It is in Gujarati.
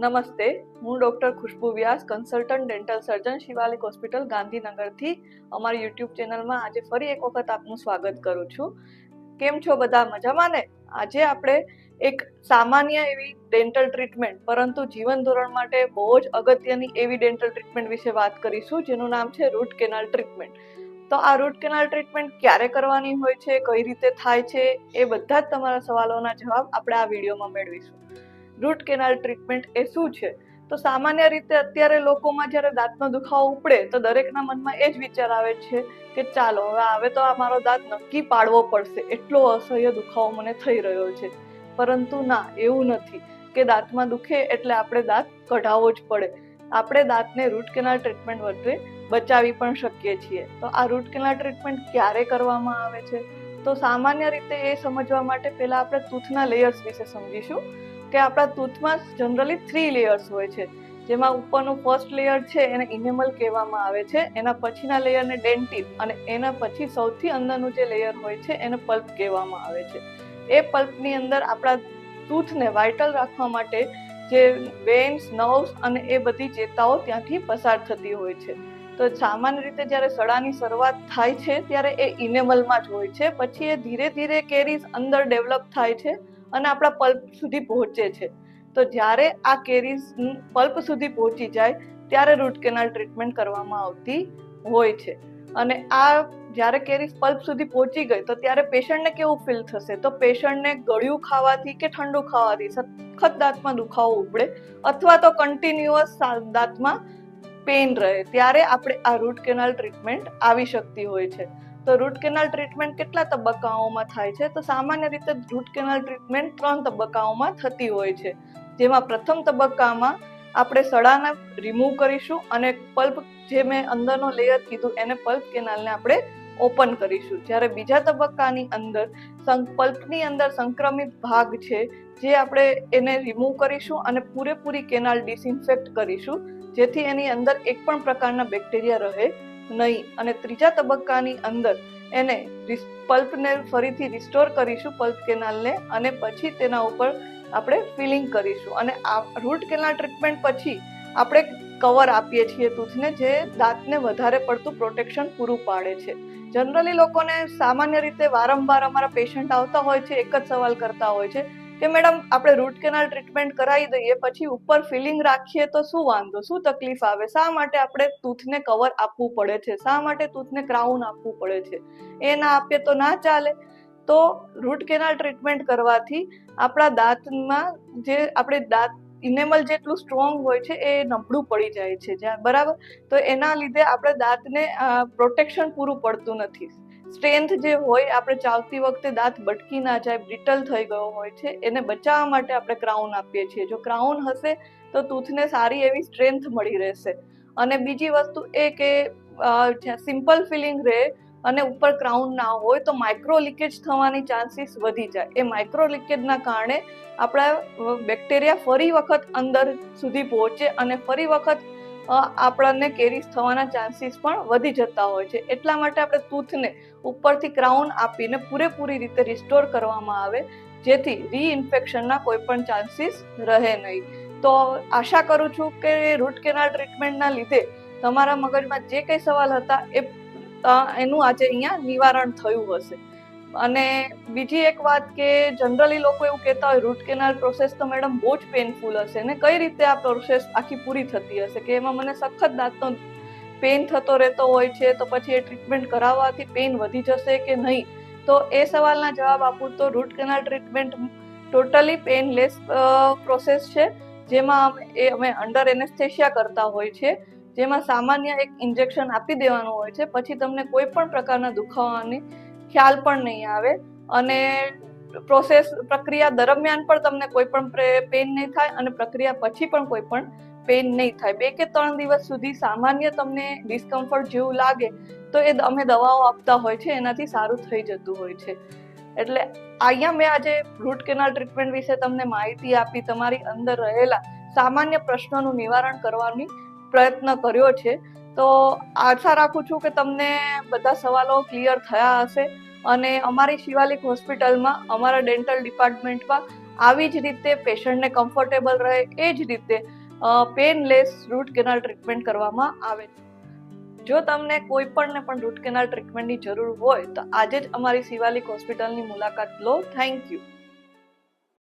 નમસ્તે, હું doctor Khushbu Vyas, consultant dental surgeon, Shivalik hospital, ગાંધીનગરથી અમારી યુટ્યુબ ચેનલમાં આજે ફરી એક વખત આપનું સ્વાગત કરું છું. કેમ છો બધા? મજામાં ને? આજે આપણે એક સામાન્ય એવી ડેન્ટલ ટ્રીટમેન્ટ, પરંતુ જીવન ધોરણ માટે બહુ જ અગત્યની એવી ડેન્ટલ ટ્રીટમેન્ટ વિશે વાત કરીશું, જેનું નામ છે રૂટ કેનાલ ટ્રીટમેન્ટ. તો આ રૂટ કેનાલ ટ્રીટમેન્ટ ક્યારે કરવાની હોય છે, કઈ રીતે થાય છે, એ બધા જ તમારા સવાલોના જવાબ આપણે આ વિડીયોમાં મેળવીશું. રૂટ કેનાલ ટ્રીટમેન્ટ એ શું છે? તો સામાન્ય રીતે અત્યારે લોકોમાં જ્યારે દાંતનો દુખાવો ઉપડે તો દરેકના મનમાં એ જ વિચાર આવે છે કે ચાલો હવે તો આ મારો દાંત નક્કી પાડવો પડશે, એટલો અસહ્ય દુખાવો મને થઈ રહ્યો છે. પરંતુ ના, એવું નથી કે દાંતમાં દુખે એટલે આપણે દાંત કઢાવવો જ પડે. આપણે દાંતને રૂટ કેનાલ ટ્રીટમેન્ટ વડે બચાવી પણ શકીએ છીએ. તો આ રૂટ કેનાલ ટ્રીટમેન્ટ ક્યારે કરવામાં આવે છે? તો સામાન્ય રીતે એ સમજવા માટે પહેલા આપણે ટૂથના લેયર્સ વિશે સમજીશું કે આપણા ટૂથમાં જનરલી 3 લેયર્સ હોય છે, જેમાં ઉપરનું ફર્સ્ટ લેયર છે એને ઇનેમલ કહેવામાં આવે છે, એના પછીના લેયરને ડેન્ટિન, અને એના પછી સૌથી અંદરનું જે લેયર હોય છે એને પલ્પ કહેવામાં આવે છે. એ પલ્પની અંદર આપણા ટૂથને વાઇટલ રાખવા માટે જે વેન્સ, નર્વ્સ અને એ બધી ચેતાઓ ત્યાંથી પસાર થતી હોય છે. તો સામાન્ય રીતે જ્યારે સડાની શરૂઆત થાય છે ત્યારે એ ઇનેમલમાં જ હોય છે, પછી એ ધીરે ધીરે કેરીઝ અંદર ડેવલપ થાય છે અને આપણા પલ્પ સુધી પહોંચે છે. તો જ્યારે આ કેરીઝ પલ્પ સુધી પહોંચી જાય ત્યારે રૂટ કેનાલ ટ્રીટમેન્ટ કરવામાં આવતી હોય છે. અને આ જ્યારે કેરીઝ પલ્પ સુધી પહોંચી ગઈ તો ત્યારે પેશન્ટને કેવું ફીલ થશે? તો પેશન્ટને ગળ્યું ખાવાથી કે ઠંડુ ખાવાથી સખત દાંતમાં દુખાવો ઉપડે અથવા તો કન્ટિન્યુઅસ દાંતમાં પેઇન રહે, ત્યારે આપણે આ રૂટ કેનાલ ટ્રીટમેન્ટ આવી શકતી હોય છે. તો રૂટ કેનાલ ટ્રીટમેન્ટ કેટલા તબક્કાઓમાં થાય છે? તો સામાન્ય રીતે રૂટ કેનાલ ટ્રીટમેન્ટ 3 તબક્કાઓમાં થતી હોય છે, જેમાં પ્રથમ તબક્કામાં આપણે સડાને રિમૂવ કરીશું અને પલ્પ, જે મેં અંદરનો લેયર કીધું, એને પલ્પ કેનાલને આપણે ઓપન કરીશું. જ્યારે બીજા તબક્કાની અંદર પલ્પની અંદર સંક્રમિત ભાગ છે જે આપણે એને રિમૂવ કરીશું અને પૂરેપૂરી કેનાલ ડિસઇન્ફેક્ટ કરીશું, જેથી એની અંદર એક પણ પ્રકારના બેક્ટેરિયા રહે નહીં. અને ત્રીજા તબક્કાની અંદર એને પલ્પને ફરીથી રિસ્ટોર કરીશું, પલ્પ કેનાલને, અને પછી તેના ઉપર આપણે ફિલિંગ કરીશું. અને આ રૂટ કેનાલ ટ્રીટમેન્ટ પછી આપણે કવર આપીએ છીએ ટૂથને, જે દાંતને વધારે પડતું પ્રોટેક્શન પૂરું પાડે છે. જનરલી લોકોને સામાન્ય રીતે વારંવાર અમારા પેશન્ટ આવતા હોય છે, એક જ સવાલ કરતા હોય છે કે મેડમ આપણે રૂટ કેનાલ ટ્રીટમેન્ટ કરાવી દઈએ પછી ઉપર ફિલિંગ રાખીએ તો શું વાંધો, શું તકલીફ આવે, શા માટે આપણે ટૂથને કવર આપવું પડે છે, શા માટે ટૂથને ક્રાઉન આપવું પડે છે, એ ના આપીએ તો ના ચાલે? તો રૂટ કેનાલ ટ્રીટમેન્ટ કરવાથી આપણા દાંતમાં જે આપણે દાંત ઇનેમલ જેટલું સ્ટ્રોંગ હોય છે એ નબળું પડી જાય છે, બરાબર? તો એના લીધે આપણે દાંતને પ્રોટેક્શન પૂરું પડતું નથી. સ્ટ્રેન્થ જે હોય, આપણે ચાવતી વખતે દાંત બટકી ના જાય, બ્રિટલ થઈ ગયો હોય છે, એને બચાવવા માટે આપણે ક્રાઉન આપીએ છીએ. જો ક્રાઉન હશે તો ટૂથને સારી એવી સ્ટ્રેન્થ મળી રહેશે. અને બીજી વસ્તુ એ કે સિમ્પલ ફિલિંગ રહે અને ઉપર ક્રાઉન ના હોય તો માઇક્રો લીકેજ થવાની ચાન્સીસ વધી જાય. એ માઇક્રો લીકેજના કારણે આપણા બેક્ટેરિયા ફરી વખત અંદર સુધી પહોંચે અને ફરી વખત આપણને કેરીઝ થવાના ચાન્સીસ પણ વધી જતા હોય છે. એટલા માટે આપણે ટૂથને ઉપરથી ક્રાઉન આપીને પૂરેપૂરી રીતે રિસ્ટોર કરવામાં આવે, જેથી રીઇન્ફેક્શનના કોઈ પણ ચાન્સીસ રહે નહીં. તો આશા કરું છું કે રૂટ કેનાલ ટ્રીટમેન્ટના લીધે તમારા મગજમાં જે કંઈ સવાલ હતા એનું આજે અહીંયા નિવારણ થયું હશે. અને બીજી એક વાત કે જનરલી લોકો એવું કહેતા હોય રૂટ કેનાલ પ્રોસેસ તો મેડમ બહુ જ પેનફુલ હશે ને, કઈ રીતે આ પ્રોસેસ આખી પૂરી થતી હશે, કે એમાં મને સખત દાંતનો પેઇન થતો રહેતો હોય છે, તો પછી એ ટ્રીટમેન્ટ કરાવવાથી પેઇન વધી જશે કે નહીં? તો એ સવાલના જવાબ આપું તો root canal treatment totally painless process છે, જેમાં અમે અંડર એનેસ્થેશિયા કરતા હોય છે, જેમાં સામાન્ય એક ઇન્જેક્શન આપી દેવાનું હોય છે, પછી તમને કોઈ પણ પ્રકારના દુખાવાની ખ્યાલ પણ નહીં આવે. અને પ્રક્રિયા દરમિયાન પણ તમને કોઈ પણ પેઇન નહીં થાય અને પ્રક્રિયા પછી પણ કોઈ પણ પેઇન નહીં થાય. 2 કે 3 દિવસ સુધી સામાન્ય તમને ડિસ્કમ્ફર્ટ જેવું લાગે તો એ અમે દવાઓ આપતા હોય છે, એનાથી સારું થઈ જતું હોય છે. એટલે અહીંયા મેં આજે રૂટ કેનાલ ટ્રીટમેન્ટ વિશે તમને માહિતી આપી, તમારી અંદર રહેલા સામાન્ય પ્રશ્નોનું નિવારણ કરવાની પ્રયત્ન કર્યો છે. તો આશા રાખું છું કે તમને બધા સવાલો ક્લિયર થયા હશે. અને અમારી શિવાલિક હોસ્પિટલમાં અમારા ડેન્ટલ ડિપાર્ટમેન્ટમાં આવી જ રીતે પેશન્ટને કમ્ફર્ટેબલ રહે એ જ રીતે પેનલેસ રૂટ કેનાલ ટ્રીટમેન્ટ કરવામાં આવે છે. જો તમને કોઈ પણ રૂટ કેનાલ ટ્રીટમેન્ટની જરૂર હોય તો આજે જ અમારી શિવાલિક હોસ્પિટલની મુલાકાત લો. Thank you.